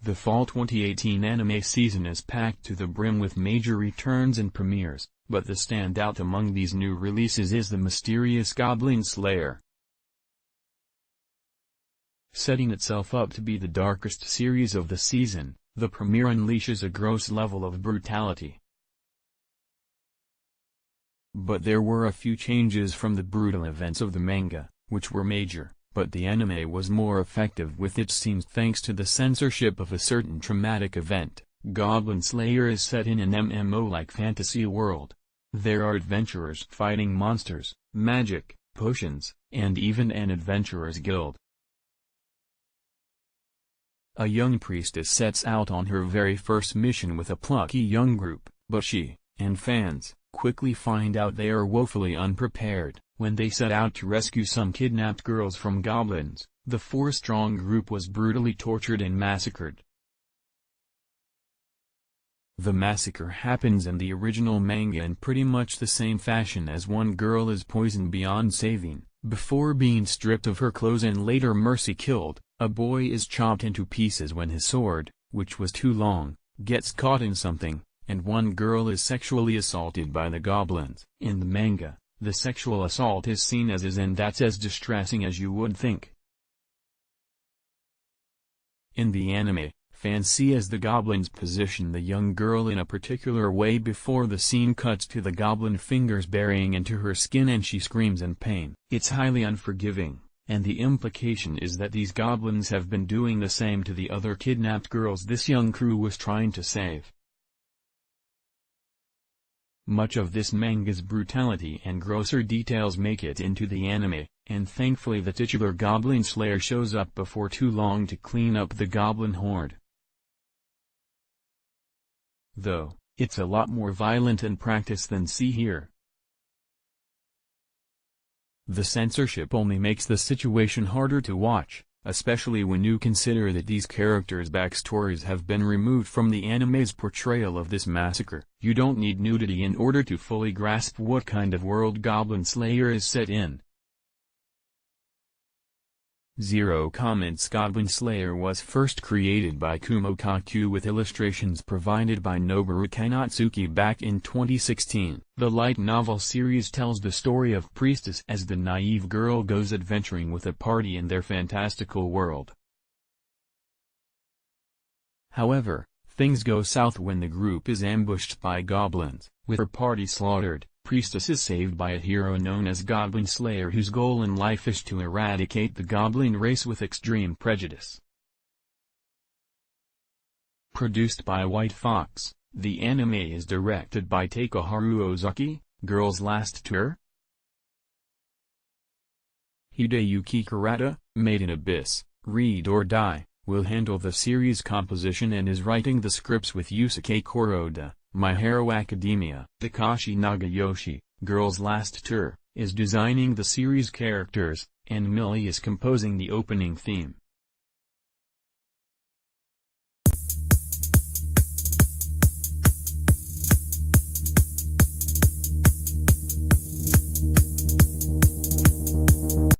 The fall 2018 anime season is packed to the brim with major returns and premieres, but the standout among these new releases is the mysterious Goblin Slayer. Setting itself up to be the darkest series of the season, the premiere unleashes a gross level of brutality. But there were a few changes from the brutal events of the manga, which were major, but the anime was more effective with its scenes thanks to the censorship of a certain traumatic event. Goblin Slayer is set in an MMO-like fantasy world. There are adventurers fighting monsters, magic, potions, and even an adventurers guild. A young priestess sets out on her very first mission with a plucky young group, but she, and fans, quickly find out they are woefully unprepared. When they set out to rescue some kidnapped girls from goblins, the four-strong group was brutally tortured and massacred. The massacre happens in the original manga in pretty much the same fashion as one girl is poisoned beyond saving, before being stripped of her clothes and later mercy killed. A boy is chopped into pieces when his sword, which was too long, gets caught in something, and one girl is sexually assaulted by the goblins. In the manga, the sexual assault is seen as and that's as distressing as you would think. In the anime, fans see as the goblins position the young girl in a particular way before the scene cuts to the goblin fingers burying into her skin and she screams in pain. It's highly unforgiving, and the implication is that these goblins have been doing the same to the other kidnapped girls this young crew was trying to save. Much of this manga's brutality and grosser details make it into the anime, and thankfully the titular Goblin Slayer shows up before too long to clean up the goblin horde. Though, it's a lot more violent in practice than see here. The censorship only makes the situation harder to watch, especially when you consider that these characters' backstories have been removed from the anime's portrayal of this massacre. You don't need nudity in order to fully grasp what kind of world Goblin Slayer is set in. 0 comments. Goblin Slayer was first created by Kumo Kaku with illustrations provided by Noboru Kanatsuki back in 2016. The light novel series tells the story of Priestess as the naive girl goes adventuring with a party in their fantastical world. However, things go south when the group is ambushed by goblins. With her party slaughtered, Priestess is saved by a hero known as Goblin Slayer whose goal in life is to eradicate the goblin race with extreme prejudice. Produced by White Fox, the anime is directed by Takeharu Ozaki. Girls Last Tour. Hideyuki Kurata, Made in Abyss, Read or Die, will handle the series composition and is writing the scripts with Yusuke Kuroda. My Hero Academia. Takashi Nagayoshi, Girls Last Tour, is designing the series characters, and Millie is composing the opening theme.